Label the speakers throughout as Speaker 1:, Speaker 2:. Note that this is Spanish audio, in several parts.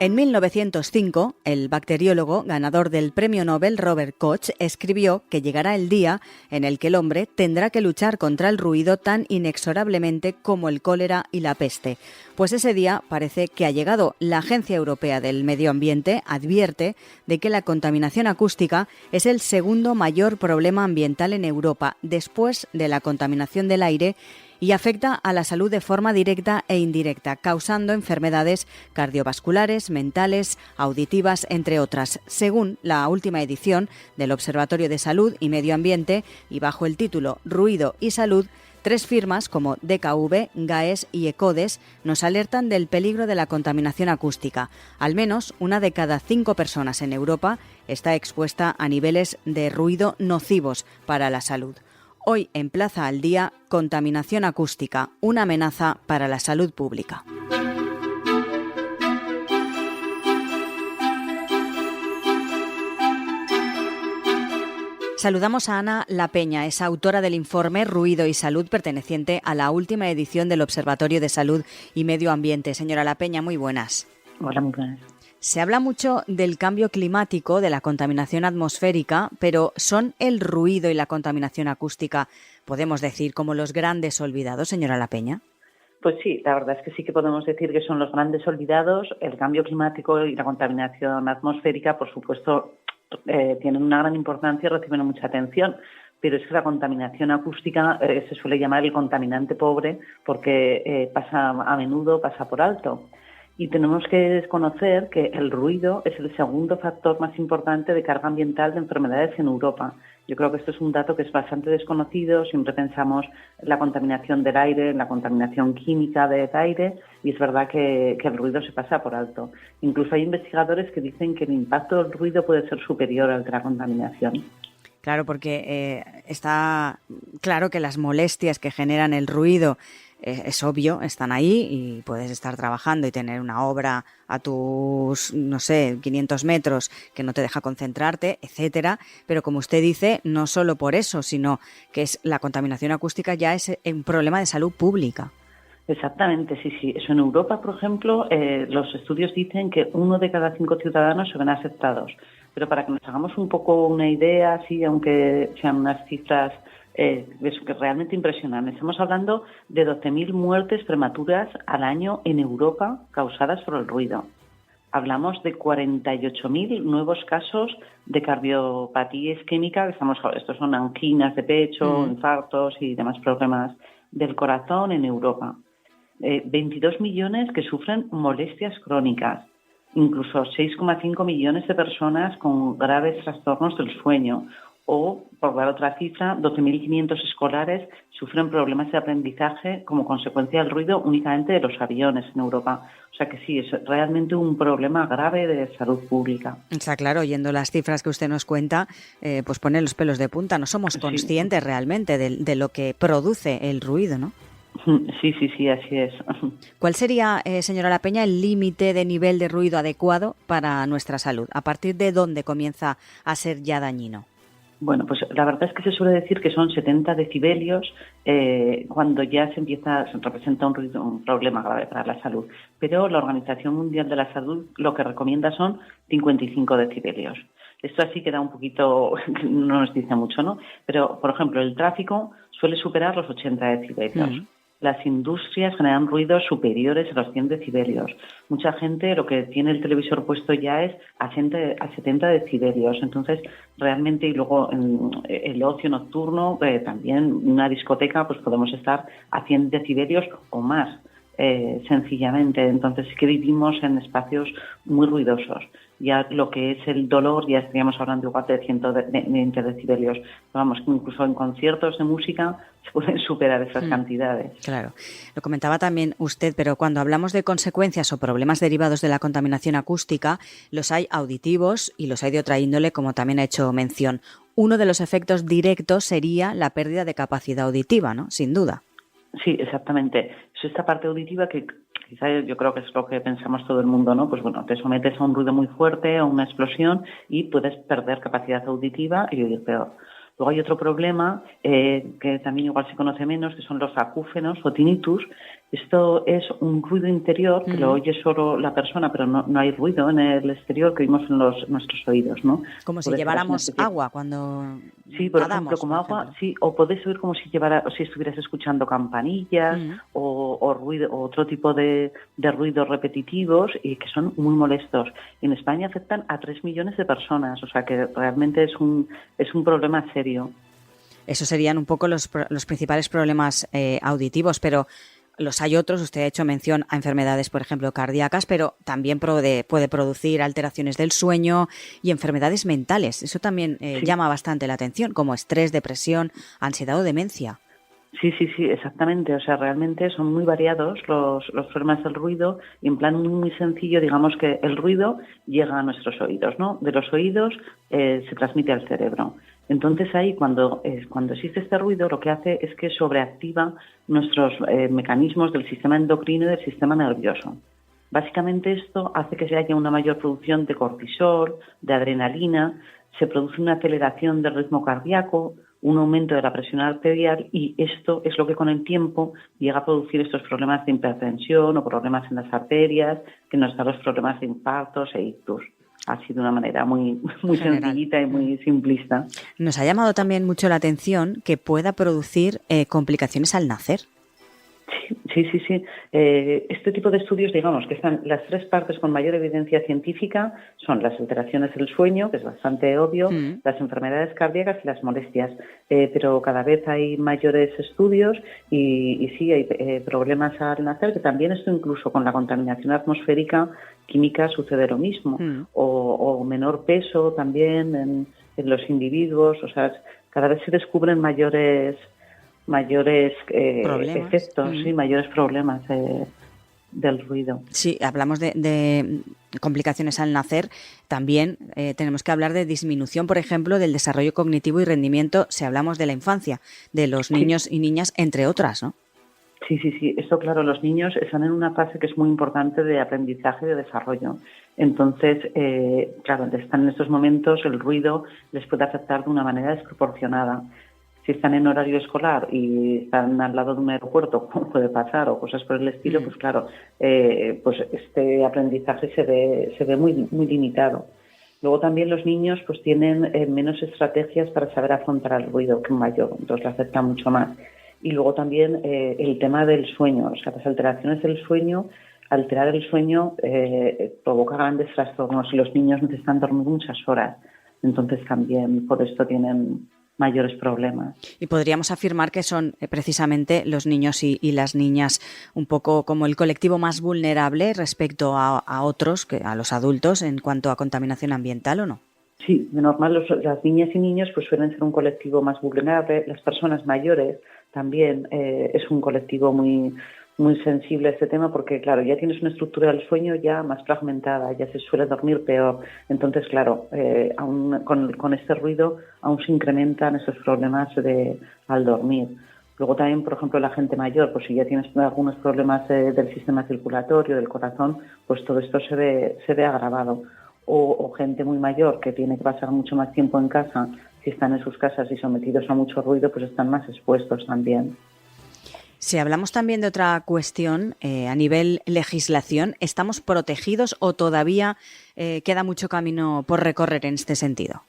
Speaker 1: En 1905, el bacteriólogo ganador del premio Nobel Robert Koch escribió que llegará el día en el que el hombre tendrá que luchar contra el ruido tan inexorablemente como el cólera y la peste. Pues ese día parece que ha llegado. La Agencia Europea del Medio Ambiente advierte de que la contaminación acústica es el segundo mayor problema ambiental en Europa, después de la contaminación del aire, y afecta a la salud de forma directa e indirecta, causando enfermedades cardiovasculares, mentales, auditivas, entre otras. Según la última edición del Observatorio de Salud y Medio Ambiente, y bajo el título Ruido y Salud, 3 firmas como DKV, GAES y ECODES nos alertan del peligro de la contaminación acústica. Al menos una de cada 5 personas en Europa está expuesta a niveles de ruido nocivos para la salud. Hoy en Plaza al Día, contaminación acústica, una amenaza para la salud pública. Saludamos a Ana Lapeña, es autora del informe Ruido y Salud, perteneciente a la última edición del Observatorio de Salud y Medio Ambiente. Señora Lapeña, muy buenas.
Speaker 2: Hola, muy buenas.
Speaker 1: Se habla mucho del cambio climático, de la contaminación atmosférica, pero ¿son el ruido y la contaminación acústica, podemos decir, como los grandes olvidados, señora Lapeña?
Speaker 2: Pues sí, la verdad es que sí que podemos decir que son los grandes olvidados. El cambio climático y la contaminación atmosférica, por supuesto, tienen una gran importancia y reciben mucha atención. Pero es que la contaminación acústica se suele llamar el contaminante pobre porque a menudo pasa por alto. Y tenemos que desconocer que el ruido es el segundo factor más importante de carga ambiental de enfermedades en Europa. Yo creo que esto es un dato que es bastante desconocido. Siempre pensamos en la contaminación del aire, en la contaminación química del aire, y es verdad que el ruido se pasa por alto. Incluso hay investigadores que dicen que el impacto del ruido puede ser superior al de la contaminación.
Speaker 1: Claro, porque está claro que las molestias que generan el ruido es obvio, están ahí y puedes estar trabajando y tener una obra a tus, 500 metros que no te deja concentrarte, etcétera. Pero como usted dice, no solo por eso, sino que la contaminación acústica ya es un problema de salud pública.
Speaker 2: Exactamente, sí. Eso en Europa, por ejemplo, los estudios dicen que 1 de cada 5 ciudadanos se ven afectados. Pero para que nos hagamos un poco una idea, sí, aunque sean unas cifras que realmente impresionantes, estamos hablando de 12.000 muertes prematuras al año en Europa causadas por el ruido. Hablamos de 48.000 nuevos casos de cardiopatía isquémica, estos son anginas de pecho, infartos y demás problemas del corazón en Europa. 22 millones que sufren molestias crónicas, incluso 6,5 millones de personas con graves trastornos del sueño, o, por dar otra cifra, 12.500 escolares sufren problemas de aprendizaje como consecuencia del ruido únicamente de los aviones en Europa. O sea que sí, es realmente un problema grave de salud pública.
Speaker 1: Está claro, oyendo las cifras que usted nos cuenta, pues pone los pelos de punta. No somos conscientes realmente de lo que produce el ruido, ¿no?
Speaker 2: Sí, así es.
Speaker 1: ¿Cuál sería, señora Lapeña, el límite de nivel de ruido adecuado para nuestra salud? ¿A partir de dónde comienza a ser ya dañino?
Speaker 2: Bueno, pues la verdad es que se suele decir que son 70 decibelios cuando ya se representa un problema grave para la salud. Pero la Organización Mundial de la Salud lo que recomienda son 55 decibelios. Esto así queda un poquito, no nos dice mucho, ¿no? Pero, por ejemplo, el tráfico suele superar los 80 decibelios. Las industrias generan ruidos superiores a los 100 decibelios. Mucha gente lo que tiene el televisor puesto ya es a 70 decibelios. Entonces, realmente, y luego en el ocio nocturno, también una discoteca, pues podemos estar a 100 decibelios o más, sencillamente. Entonces, sí que vivimos en espacios muy ruidosos. Ya lo que es el dolor, ya estaríamos hablando igual de 120 decibelios. Vamos, que incluso en conciertos de música se pueden superar esas cantidades.
Speaker 1: Claro. Lo comentaba también usted, pero cuando hablamos de consecuencias o problemas derivados de la contaminación acústica, los hay auditivos y los hay de otra índole, como también ha hecho mención. Uno de los efectos directos sería la pérdida de capacidad auditiva, ¿no? Sin duda.
Speaker 2: Sí, exactamente. Es esta parte auditiva que quizá yo creo que es lo que pensamos todo el mundo, ¿no? Pues bueno, te sometes a un ruido muy fuerte, a una explosión y puedes perder capacidad auditiva y oír peor. Luego hay otro problema que también igual se conoce menos, que son los acúfenos o tinnitus, Esto es un ruido interior que lo oye solo la persona, pero no hay ruido en el exterior que oímos en nuestros oídos, ¿no?
Speaker 1: Como si lleváramos agua cuando
Speaker 2: Sí, por ejemplo,
Speaker 1: nadamos,
Speaker 2: como
Speaker 1: por
Speaker 2: agua,
Speaker 1: ejemplo.
Speaker 2: sí, o podés oír como si estuvieras escuchando campanillas o ruido, o otro tipo de ruidos repetitivos y que son muy molestos. En España afectan a 3 millones de personas, o sea que realmente es un problema serio.
Speaker 1: Esos serían un poco los principales problemas auditivos, pero los hay otros. Usted ha hecho mención a enfermedades, por ejemplo, cardíacas, pero también puede producir alteraciones del sueño y enfermedades mentales. Eso también
Speaker 2: Sí.
Speaker 1: llama bastante la atención, como estrés, depresión, ansiedad o demencia.
Speaker 2: Sí, exactamente. O sea, realmente son muy variados los problemas del ruido y en plan muy sencillo, digamos que el ruido llega a nuestros oídos, ¿no? De los oídos se transmite al cerebro. Entonces ahí cuando existe este ruido lo que hace es que sobreactiva nuestros mecanismos del sistema endocrino y del sistema nervioso. Básicamente esto hace que se haya una mayor producción de cortisol, de adrenalina, se produce una aceleración del ritmo cardíaco, un aumento de la presión arterial y esto es lo que con el tiempo llega a producir estos problemas de hipertensión o problemas en las arterias, que nos da los problemas de infartos e ictus. Así de una manera muy sencillita y muy simplista.
Speaker 1: Nos ha llamado también mucho la atención que pueda producir complicaciones al nacer.
Speaker 2: Sí. Este tipo de estudios, digamos, que están las 3 partes con mayor evidencia científica, son las alteraciones del sueño, que es bastante obvio, las enfermedades cardíacas y las molestias. Pero cada vez hay mayores estudios y sí, hay problemas al nacer, que también esto incluso con la contaminación atmosférica química sucede lo mismo. O menor peso también en los individuos, o sea, cada vez se descubren mayores efectos, sí, mayores problemas del ruido.
Speaker 1: Sí, hablamos de complicaciones al nacer. También tenemos que hablar de disminución, por ejemplo, del desarrollo cognitivo y rendimiento, si hablamos de la infancia, de los niños y niñas, entre otras, ¿no?
Speaker 2: Sí. Esto, claro, los niños están en una fase que es muy importante de aprendizaje y de desarrollo. Entonces, claro, están en estos momentos, el ruido les puede afectar de una manera desproporcionada. Si están en horario escolar y están al lado de un aeropuerto, como puede pasar, o cosas por el estilo, pues claro, pues este aprendizaje se ve muy limitado. Luego también los niños pues tienen menos estrategias para saber afrontar el ruido que un mayor, entonces le afecta mucho más. Y luego también el tema del sueño, o sea, las alteraciones del sueño, alterar el sueño provoca grandes trastornos y los niños necesitan dormir muchas horas, entonces también por esto tienen mayores problemas.
Speaker 1: Y podríamos afirmar que son precisamente los niños y las niñas un poco como el colectivo más vulnerable respecto a otros, a los adultos, en cuanto a contaminación ambiental, ¿o no?
Speaker 2: Sí, de normal las niñas y niños pues suelen ser un colectivo más vulnerable. Las personas mayores también es un colectivo muy sensible a este tema porque, claro, ya tienes una estructura del sueño ya más fragmentada, ya se suele dormir peor. Entonces, claro, aún con este ruido aún se incrementan esos problemas al dormir. Luego también, por ejemplo, la gente mayor, pues si ya tienes algunos problemas del sistema circulatorio, del corazón, pues todo esto se ve agravado. O gente muy mayor que tiene que pasar mucho más tiempo en casa, si están en sus casas y sometidos a mucho ruido, pues están más expuestos también.
Speaker 1: Si hablamos también de otra cuestión, a nivel legislación, ¿estamos protegidos o todavía queda mucho camino por recorrer en este sentido?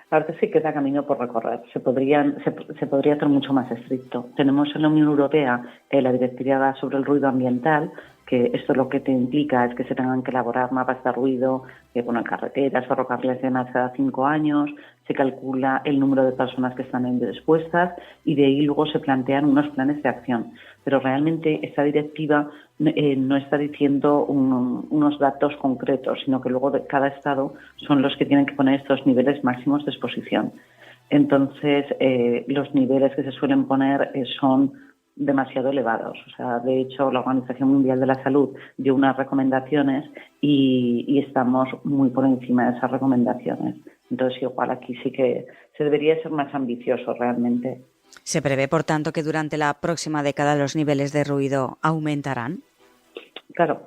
Speaker 2: Ahora sí queda camino por recorrer. Se podría hacer mucho más estricto. Tenemos en la Unión Europea la Directiva sobre el ruido ambiental, que esto lo que te implica es que se tengan que elaborar mapas de ruido en carreteras, ferrocarriles de más de 5 años, se calcula el número de personas que están expuestas y de ahí luego se plantean unos planes de acción. Pero realmente esta directiva no está diciendo unos datos concretos, sino que luego de cada estado son los que tienen que poner estos niveles máximos de exposición. Entonces, los niveles que se suelen poner son demasiado elevados. O sea, de hecho, la Organización Mundial de la Salud dio unas recomendaciones y estamos muy por encima de esas recomendaciones. Entonces, igual aquí sí que se debería ser más ambicioso realmente.
Speaker 1: ¿Se prevé, por tanto, que durante la próxima década los niveles de ruido aumentarán?
Speaker 2: Claro,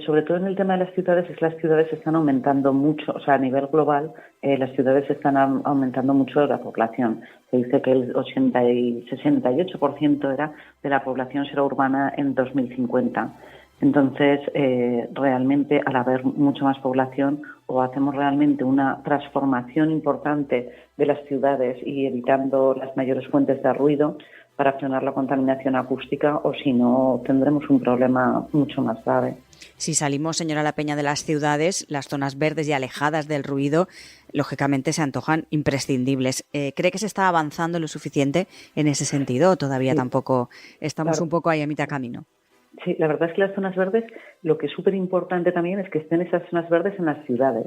Speaker 2: Sobre todo en el tema de las ciudades, las ciudades están aumentando mucho, o sea, a nivel global, las ciudades están aumentando mucho la población. Se dice que el 68% de la población será urbana en 2050. Entonces, realmente, al haber mucha más población, o hacemos realmente una transformación importante de las ciudades y evitando las mayores fuentes de ruido para frenar la contaminación acústica, o si no, tendremos un problema mucho más grave.
Speaker 1: Si salimos, señora Lapeña, de las ciudades, las zonas verdes y alejadas del ruido, lógicamente se antojan imprescindibles. ¿Cree que se está avanzando lo suficiente en ese sentido o todavía
Speaker 2: Sí,
Speaker 1: tampoco estamos
Speaker 2: claro.
Speaker 1: un poco ahí a mitad camino?
Speaker 2: Sí, la verdad es que las zonas verdes, lo que es súper importante también es que estén esas zonas verdes en las ciudades.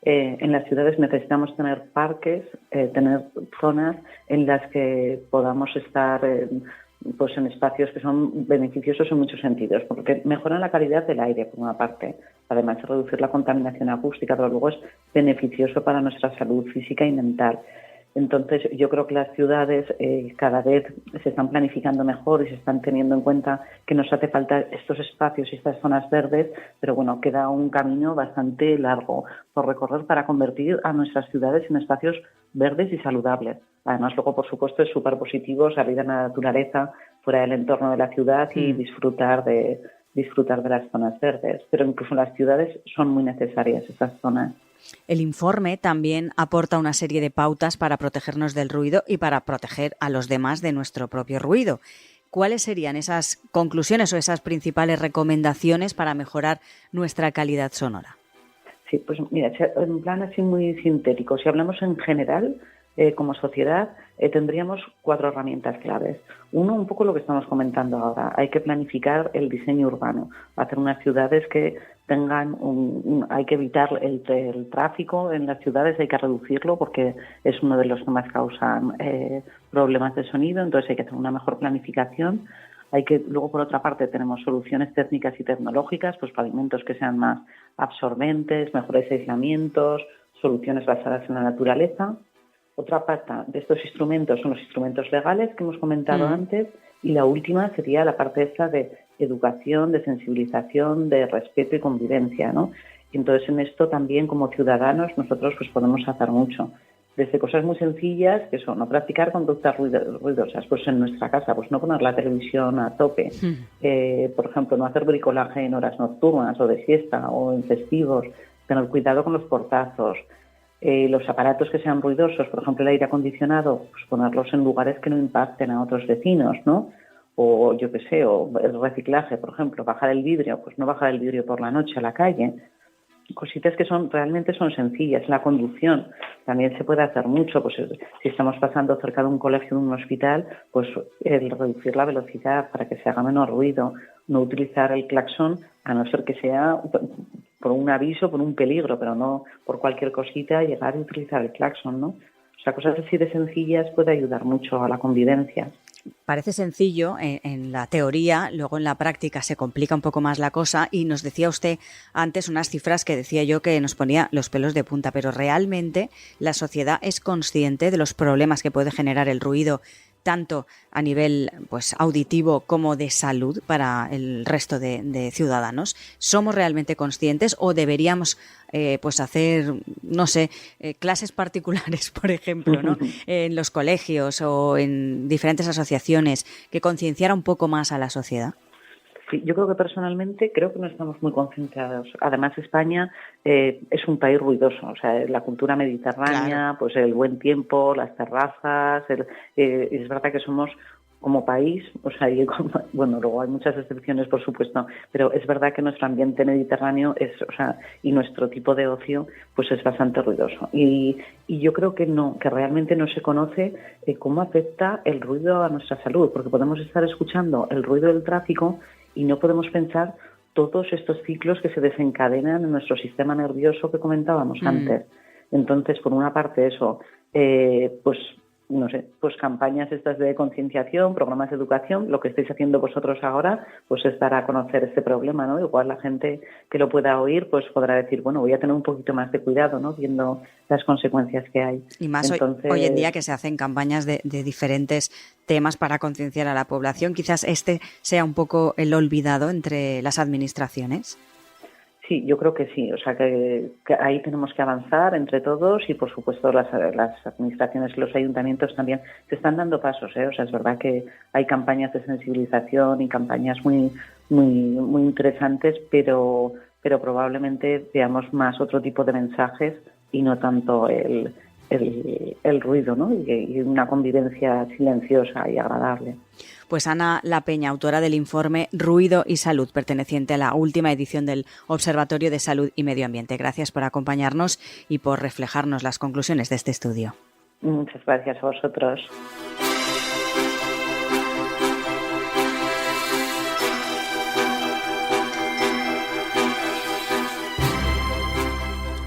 Speaker 2: En las ciudades necesitamos tener parques, tener zonas en las que podamos estar pues en espacios que son beneficiosos en muchos sentidos, porque mejoran la calidad del aire, por una parte, además de reducir la contaminación acústica, pero luego es beneficioso para nuestra salud física y mental. Entonces, yo creo que las ciudades cada vez se están planificando mejor y se están teniendo en cuenta que nos hace falta estos espacios y estas zonas verdes, pero bueno, queda un camino bastante largo por recorrer para convertir a nuestras ciudades en espacios verdes y saludables. Además, luego, por supuesto, es súper positivo salir a la naturaleza fuera del entorno de la ciudad y disfrutar de las zonas verdes. Pero incluso las ciudades son muy necesarias, esas zonas.
Speaker 1: El informe también aporta una serie de pautas para protegernos del ruido y para proteger a los demás de nuestro propio ruido. ¿Cuáles serían esas conclusiones o esas principales recomendaciones para mejorar nuestra calidad sonora?
Speaker 2: Sí, pues mira, en plan así muy sintético, si hablamos en general, como sociedad, tendríamos 4 herramientas claves. Uno, un poco lo que estamos comentando ahora, hay que planificar el diseño urbano, hacer unas ciudades que tengan hay que evitar el tráfico en las ciudades, hay que reducirlo porque es uno de los que más causan problemas de sonido, entonces hay que hacer una mejor planificación. Luego, por otra parte, tenemos soluciones técnicas y tecnológicas, pues pavimentos que sean más absorbentes, mejores aislamientos, soluciones basadas en la naturaleza. Otra pata de estos instrumentos son los instrumentos legales que hemos comentado antes, y la última sería la parte esta de educación, de sensibilización, de respeto y convivencia, ¿no? Y entonces en esto también como ciudadanos nosotros pues podemos hacer mucho. Desde cosas muy sencillas, que son no practicar conductas ruidosas, pues en nuestra casa, pues no poner la televisión a tope, por ejemplo, no hacer bricolaje en horas nocturnas o de siesta o en festivos, tener cuidado con los portazos, los aparatos que sean ruidosos, por ejemplo el aire acondicionado, pues ponerlos en lugares que no impacten a otros vecinos, ¿no? O yo qué sé, o el reciclaje, por ejemplo, bajar el vidrio, pues no bajar el vidrio por la noche a la calle. Cositas que realmente son sencillas. La conducción también se puede hacer mucho, pues si estamos pasando cerca de un colegio o de un hospital, pues el reducir la velocidad para que se haga menos ruido, no utilizar el claxon a no ser que sea por un aviso, por un peligro, pero no por cualquier cosita llegar a utilizar el claxon, ¿no? O sea, cosas así de sencillas puede ayudar mucho a la convivencia.
Speaker 1: Parece sencillo en la teoría, luego en la práctica se complica un poco más la cosa y nos decía usted antes unas cifras que decía yo que nos ponía los pelos de punta, pero realmente la sociedad es consciente de los problemas que puede generar el ruido tanto a nivel pues auditivo como de salud para el resto de ciudadanos. ¿Somos realmente conscientes o deberíamos pues hacer, no sé, clases particulares, por ejemplo, ¿no? En los colegios o en diferentes asociaciones que concienciara un poco más a la sociedad?
Speaker 2: Sí, yo creo que personalmente creo que no estamos muy concienciados. Además, España es un país ruidoso, o sea, la cultura mediterránea, claro, pues el buen tiempo, las terrazas, es verdad que somos como país, o sea, bueno, luego hay muchas excepciones, por supuesto, pero es verdad que nuestro ambiente mediterráneo y nuestro tipo de ocio, pues es bastante ruidoso. Y yo creo que realmente no se conoce cómo afecta el ruido a nuestra salud, porque podemos estar escuchando el ruido del tráfico y no podemos pensar todos estos ciclos que se desencadenan en nuestro sistema nervioso que comentábamos antes. Entonces, por una parte eso, pues no sé, pues campañas estas de concienciación, programas de educación, lo que estáis haciendo vosotros ahora, pues es dar a conocer este problema, ¿no? Igual la gente que lo pueda oír, pues podrá decir, bueno, voy a tener un poquito más de cuidado, ¿no? Viendo las consecuencias que hay.
Speaker 1: Y más hoy en día que se hacen campañas de diferentes temas para concienciar a la población, quizás este sea un poco el olvidado entre las administraciones.
Speaker 2: Sí, yo creo que sí. O sea, que ahí tenemos que avanzar entre todos y, por supuesto, las administraciones y los ayuntamientos también se están dando pasos, ¿eh? O sea, es verdad que hay campañas de sensibilización y campañas muy interesantes, pero probablemente veamos más otro tipo de mensajes y no tanto el ruido, ¿no? Y una convivencia silenciosa y agradable.
Speaker 1: Pues Ana La Peña, autora del informe Ruido y Salud, perteneciente a la última edición del Observatorio de Salud y Medio Ambiente. Gracias por acompañarnos y por reflejarnos las conclusiones de este estudio.
Speaker 2: Muchas gracias a vosotros.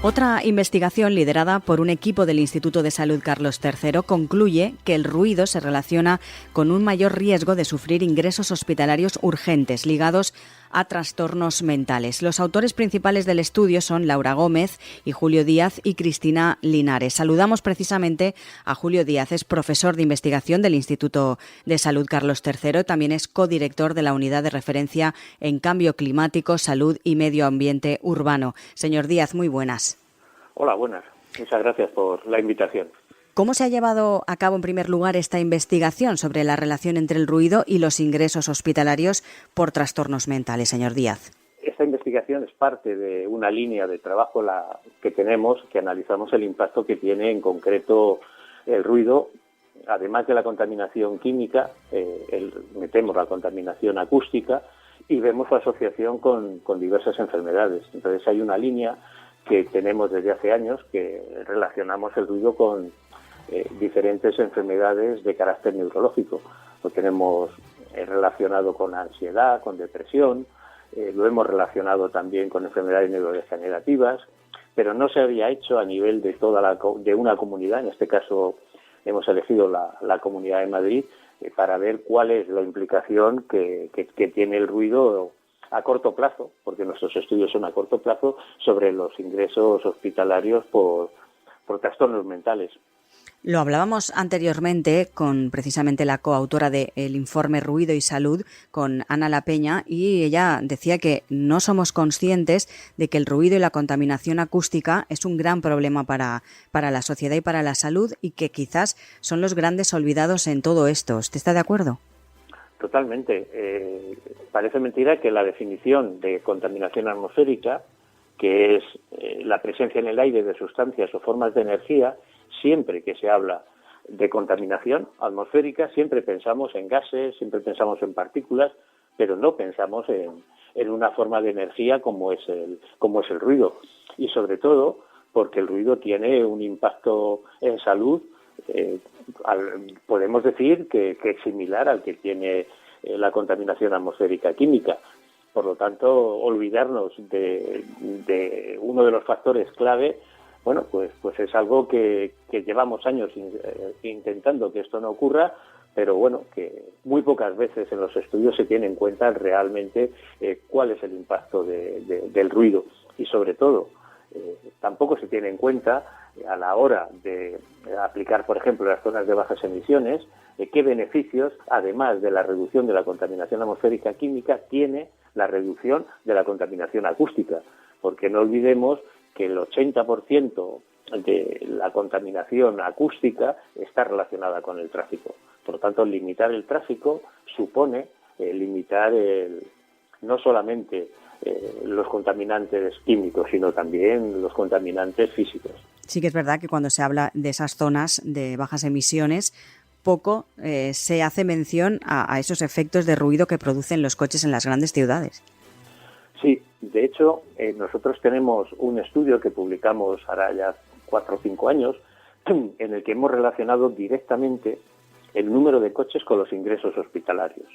Speaker 1: Otra investigación liderada por un equipo del Instituto de Salud Carlos III concluye que el ruido se relaciona con un mayor riesgo de sufrir ingresos hospitalarios urgentes ligados a trastornos mentales. Los autores principales del estudio son Laura Gómez y Julio Díaz y Cristina Linares. Saludamos precisamente a Julio Díaz, es profesor de investigación del Instituto de Salud Carlos III, también es codirector de la Unidad de Referencia en Cambio Climático, Salud y Medio Ambiente Urbano. Señor Díaz, muy buenas.
Speaker 3: Hola, buenas. Muchas gracias por la invitación.
Speaker 1: ¿Cómo se ha llevado a cabo, en primer lugar, esta investigación sobre la relación entre el ruido y los ingresos hospitalarios por trastornos mentales, señor Díaz?
Speaker 3: Esta investigación es parte de una línea de trabajo que tenemos, que analizamos el impacto que tiene en concreto el ruido, además de la contaminación química, metemos la contaminación acústica y vemos su asociación con diversas enfermedades. Entonces hay una línea que tenemos desde hace años que relacionamos el ruido con diferentes enfermedades de carácter neurológico. Lo tenemos relacionado con ansiedad, con depresión, lo hemos relacionado también con enfermedades neurodegenerativas, pero no se había hecho a nivel de de una comunidad. En este caso hemos elegido la Comunidad de Madrid para ver cuál es la implicación que tiene el ruido a corto plazo, porque nuestros estudios son a corto plazo, sobre los ingresos hospitalarios por trastornos mentales.
Speaker 1: Lo hablábamos anteriormente con precisamente la coautora del informe Ruido y Salud, con Ana La Peña, y ella decía que no somos conscientes de que el ruido y la contaminación acústica es un gran problema para la sociedad y para la salud, y que quizás son los grandes olvidados en todo esto. ¿Usted está de acuerdo?
Speaker 3: Totalmente. Parece mentira que la definición de contaminación atmosférica, que es la presencia en el aire de sustancias o formas de energía, siempre que se habla de contaminación atmosférica, siempre pensamos en gases, siempre pensamos en partículas, pero no pensamos en una forma de energía como es el ruido. Y sobre todo porque el ruido tiene un impacto en salud, podemos decir que es similar al que tiene la contaminación atmosférica química. Por lo tanto, olvidarnos de uno de los factores clave, bueno, pues es algo que llevamos años intentando que esto no ocurra, pero bueno, que muy pocas veces en los estudios se tiene en cuenta realmente cuál es el impacto del ruido. Y sobre todo, tampoco se tiene en cuenta a la hora de aplicar, por ejemplo, las zonas de bajas emisiones, qué beneficios, además de la reducción de la contaminación atmosférica química, tiene la reducción de la contaminación acústica. Porque no olvidemos que el 80% de la contaminación acústica está relacionada con el tráfico. Por lo tanto, limitar el tráfico supone limitar no solamente los contaminantes químicos, sino también los contaminantes físicos.
Speaker 1: Sí que es verdad que cuando se habla de esas zonas de bajas emisiones, poco se hace mención a esos efectos de ruido que producen los coches en las grandes ciudades.
Speaker 3: Sí, de hecho, nosotros tenemos un estudio que publicamos ahora ya 4 o 5 años, en el que hemos relacionado directamente el número de coches con los ingresos hospitalarios.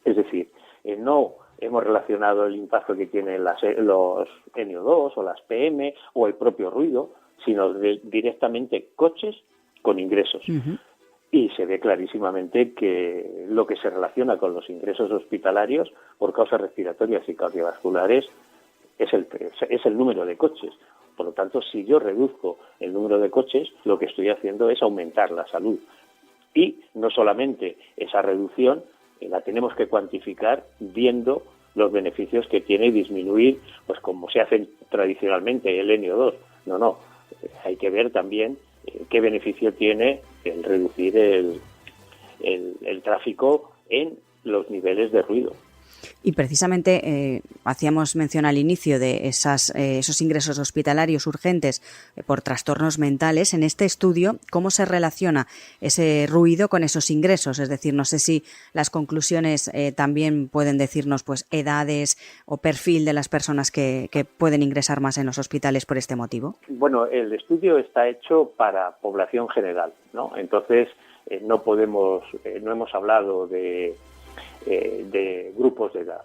Speaker 3: Es decir, no hemos relacionado el impacto que tienen los NO2 o las PM o el propio ruido, sino directamente coches con ingresos. Uh-huh. Y se ve clarísimamente que lo que se relaciona con los ingresos hospitalarios por causas respiratorias y cardiovasculares es el número de coches. Por lo tanto, si yo reduzco el número de coches, lo que estoy haciendo es aumentar la salud. Y no solamente esa reducción la tenemos que cuantificar viendo los beneficios que tiene disminuir, pues como se hace tradicionalmente el NO2. No, hay que ver también qué beneficio tiene el reducir el tráfico en los niveles de ruido.
Speaker 1: Y precisamente hacíamos mención al inicio de esos ingresos hospitalarios urgentes por trastornos mentales. En este estudio, ¿cómo se relaciona ese ruido con esos ingresos? Es decir, no sé si las conclusiones también pueden decirnos pues edades o perfil de las personas que pueden ingresar más en los hospitales por este motivo.
Speaker 3: Bueno, el estudio está hecho para población general, ¿no? Entonces, no hemos hablado de grupos de edad.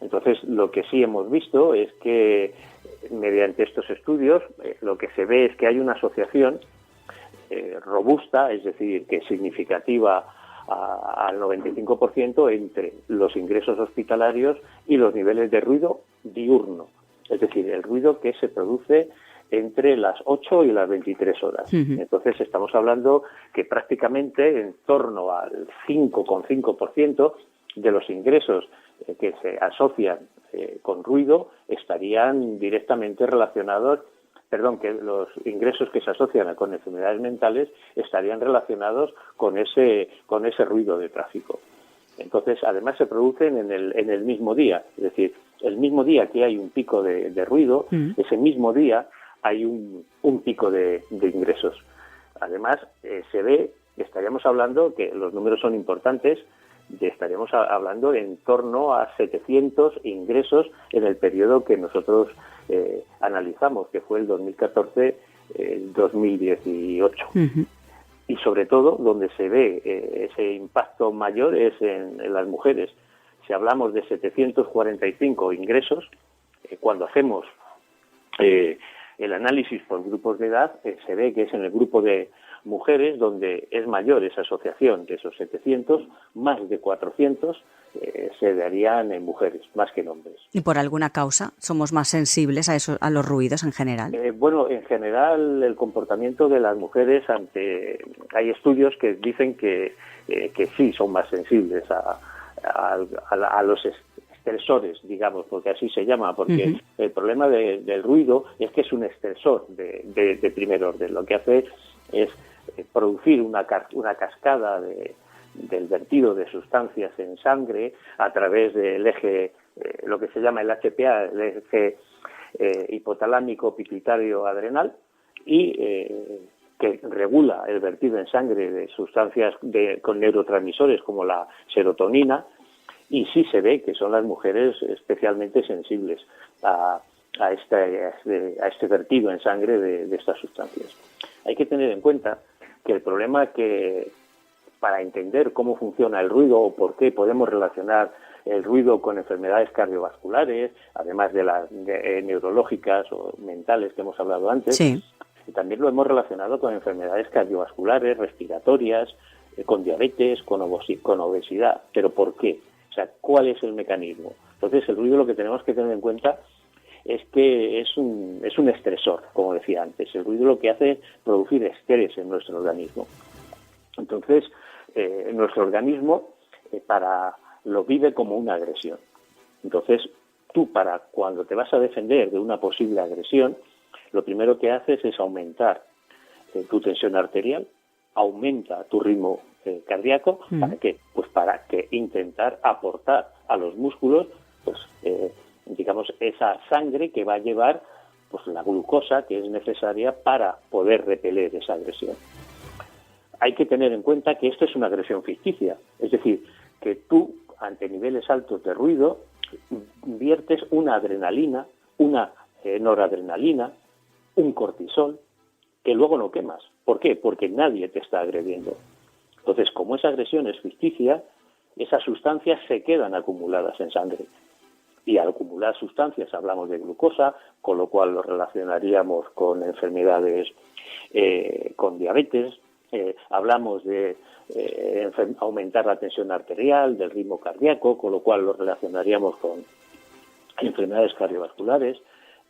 Speaker 3: Entonces, lo que sí hemos visto es que mediante estos estudios lo que se ve es que hay una asociación robusta, es decir, que es significativa al 95% entre los ingresos hospitalarios y los niveles de ruido diurno, es decir, el ruido que se produce entre las 8 y las 23 horas. Uh-huh. Entonces, estamos hablando que prácticamente en torno al 5,5% de los ingresos que se asocian con ruido estarían directamente relacionados, que los ingresos que se asocian con enfermedades mentales estarían relacionados con ese ruido de tráfico. Entonces, además se producen en el mismo día, es decir, el mismo día que hay un pico de ruido, ese mismo día hay un pico de ingresos. Además, estaríamos hablando, que los números son importantes, estaríamos hablando en torno a 700 ingresos en el periodo que nosotros analizamos, que fue el 2014-2018. Uh-huh. Y sobre todo, donde se ve ese impacto mayor es en las mujeres. Si hablamos de 745 ingresos, cuando hacemos el análisis por grupos de edad, se ve que es en el grupo de mujeres donde es mayor esa asociación de esos 700, más de 400 se darían en mujeres, más que en hombres.
Speaker 1: ¿Y por alguna causa somos más sensibles a los ruidos en general?
Speaker 3: Bueno, en general el comportamiento de las mujeres hay estudios que dicen que sí son más sensibles a los estresores, digamos, porque así se llama, porque uh-huh. El problema del ruido es que es un estresor de primer orden. Lo que hace es producir una cascada del vertido de sustancias en sangre a través del eje, lo que se llama el HPA, el eje hipotalámico pituitario adrenal, y que regula el vertido en sangre de sustancias con neurotransmisores como la serotonina, y sí se ve que son las mujeres especialmente sensibles a este vertido en sangre de estas sustancias. Hay que tener en cuenta que el problema que, para entender cómo funciona el ruido o por qué podemos relacionar el ruido con enfermedades cardiovasculares, además de las neurológicas o mentales que hemos hablado antes, sí. También lo hemos relacionado con enfermedades cardiovasculares, respiratorias, con diabetes, con obesidad. ¿Pero por qué? O sea, ¿cuál es el mecanismo? Entonces, el ruido, lo que tenemos que tener en cuenta es que es un estresor, como decía antes. El ruido lo que hace es producir estrés en nuestro organismo. Entonces, nuestro organismo lo vive como una agresión. Entonces, tú, cuando te vas a defender de una posible agresión, lo primero que haces es aumentar tu tensión arterial, aumenta tu ritmo cardíaco. ¿Para qué? Pues para que intentar aportar a los músculos, pues digamos, esa sangre que va a llevar pues la glucosa que es necesaria para poder repeler esa agresión. Hay que tener en cuenta que esto es una agresión ficticia, es decir, que tú, ante niveles altos de ruido, viertes una adrenalina, una noradrenalina, un cortisol, que luego no quemas. ¿Por qué? Porque nadie te está agrediendo. Entonces, como esa agresión es ficticia, esas sustancias se quedan acumuladas en sangre. Y al acumular sustancias hablamos de glucosa, con lo cual lo relacionaríamos con enfermedades, con diabetes, hablamos de aumentar la tensión arterial, del ritmo cardíaco, con lo cual lo relacionaríamos con enfermedades cardiovasculares,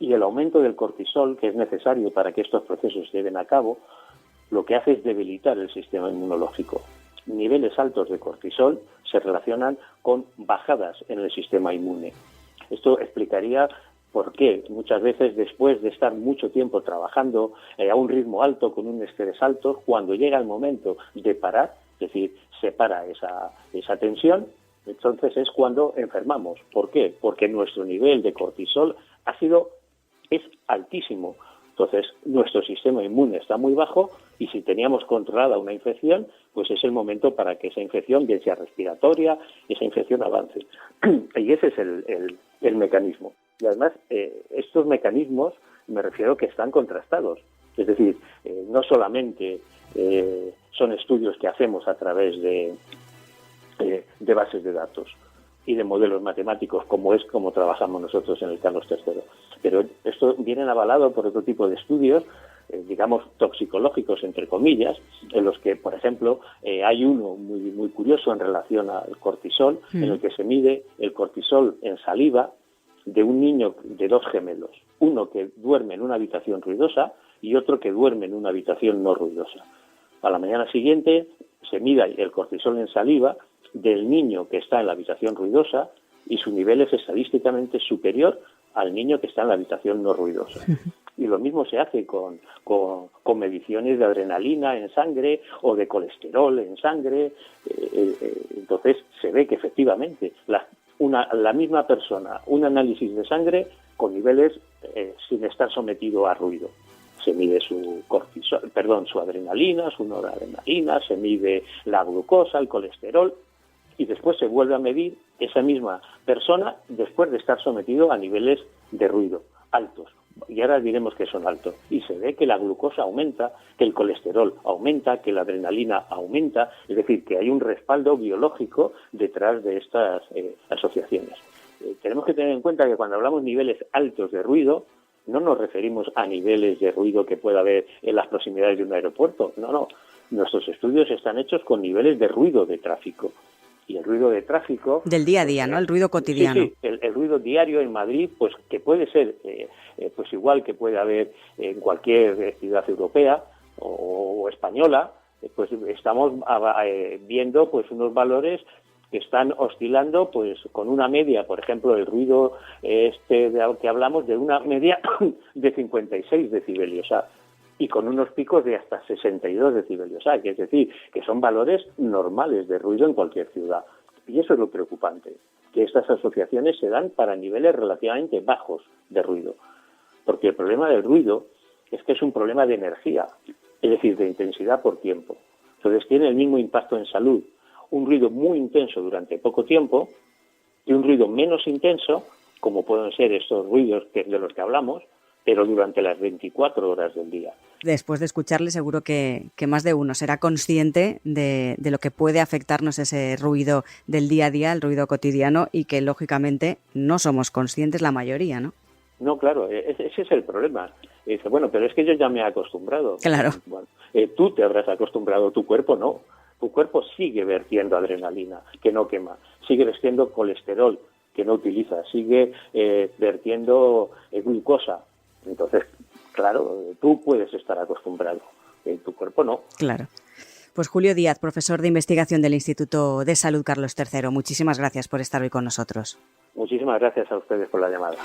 Speaker 3: y el aumento del cortisol, que es necesario para que estos procesos se lleven a cabo, lo que hace es debilitar el sistema inmunológico. niveles altos de cortisol se relacionan con bajadas en el sistema inmune. Esto explicaría por qué muchas veces, después de estar mucho tiempo trabajando a un ritmo alto, con un estrés alto, cuando llega el momento de parar, es decir, se para esa tensión, entonces es cuando enfermamos. ¿Por qué? Porque nuestro nivel de cortisol es altísimo. Entonces, nuestro sistema inmune está muy bajo y si teníamos controlada una infección, pues es el momento para que esa infección, bien sea respiratoria, esa infección avance. Y ese es el mecanismo. Y además, estos mecanismos, me refiero que están contrastados. Es decir, no solamente son estudios que hacemos a través de bases de datos y de modelos matemáticos, como trabajamos nosotros en el Carlos III. Pero esto viene avalado por otro tipo de estudios, digamos, toxicológicos, entre comillas, en los que, por ejemplo, hay uno muy, muy curioso en relación al cortisol, en el que se mide el cortisol en saliva de un niño de 2 gemelos, uno que duerme en una habitación ruidosa y otro que duerme en una habitación no ruidosa. A la mañana siguiente se mide el cortisol en saliva del niño que está en la habitación ruidosa y su nivel es estadísticamente superior al niño que está en la habitación no ruidosa. Y lo mismo se hace con mediciones de adrenalina en sangre o de colesterol en sangre. Entonces se ve que efectivamente la misma persona, un análisis de sangre con niveles sin estar sometido a ruido. Se mide su adrenalina, su noradrenalina, se mide la glucosa, el colesterol, y después se vuelve a medir esa misma persona después de estar sometido a niveles de ruido altos. Y ahora diremos que son altos. Y se ve que la glucosa aumenta, que el colesterol aumenta, que la adrenalina aumenta, es decir, que hay un respaldo biológico detrás de estas asociaciones. Tenemos que tener en cuenta que cuando hablamos de niveles altos de ruido, no nos referimos a niveles de ruido que pueda haber en las proximidades de un aeropuerto. No. Nuestros estudios están hechos con niveles de ruido de tráfico. Y el ruido de tráfico... Del día a día, ¿no? El ruido cotidiano. Sí, el ruido diario en Madrid, pues que puede ser pues igual que puede haber en cualquier ciudad europea o española, pues estamos viendo pues unos valores que están oscilando pues con una media, por ejemplo, el ruido de que hablamos, de una media de 56 decibelios, y con unos picos de hasta 62 decibelios, que es decir, que son valores normales de ruido en cualquier ciudad. Y eso es lo preocupante, que estas asociaciones se dan para niveles relativamente bajos de ruido. Porque el problema del ruido es que es un problema de energía, es decir, de intensidad por tiempo. Entonces tiene el mismo impacto en salud un ruido muy intenso durante poco tiempo y un ruido menos intenso, como pueden ser estos ruidos de los que hablamos, pero durante las 24 horas del día. Después de escucharle, seguro que más de uno será consciente de lo que puede afectarnos ese ruido del día a día, el ruido cotidiano, y que, lógicamente, no somos conscientes la mayoría, ¿no? No, claro, ese es el problema. Dice, bueno, pero es que yo ya me he acostumbrado. Claro. Bueno, tú te habrás acostumbrado, tu cuerpo no. Tu cuerpo sigue vertiendo adrenalina, que no quema, sigue vertiendo colesterol, que no utiliza, sigue vertiendo glucosa. Entonces, claro, tú puedes estar acostumbrado, tu cuerpo no. Claro. Pues Julio Díaz, profesor de investigación del Instituto de Salud Carlos III, muchísimas gracias por estar hoy con nosotros. Muchísimas gracias a ustedes por la llamada.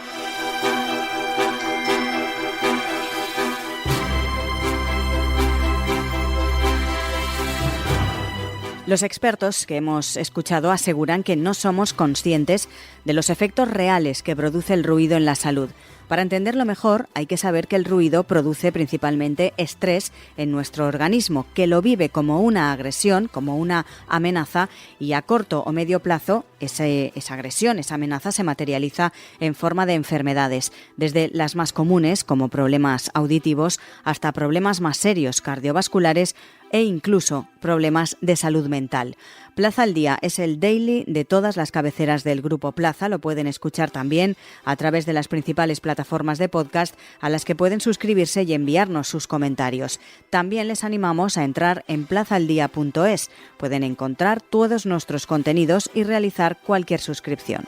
Speaker 1: Los expertos que hemos escuchado aseguran que no somos conscientes de los efectos reales que produce el ruido en la salud. Para entenderlo mejor, hay que saber que el ruido produce principalmente estrés en nuestro organismo, que lo vive como una agresión, como una amenaza, y a corto o medio plazo esa agresión, esa amenaza se materializa en forma de enfermedades, desde las más comunes, como problemas auditivos, hasta problemas más serios, cardiovasculares e incluso problemas de salud mental. Plaza al Día es el daily de todas las cabeceras del Grupo Plaza. Lo pueden escuchar también a través de las principales plataformas de podcast a las que pueden suscribirse y enviarnos sus comentarios. También les animamos a entrar en plazaaldía.es. Pueden encontrar todos nuestros contenidos y realizar cualquier suscripción.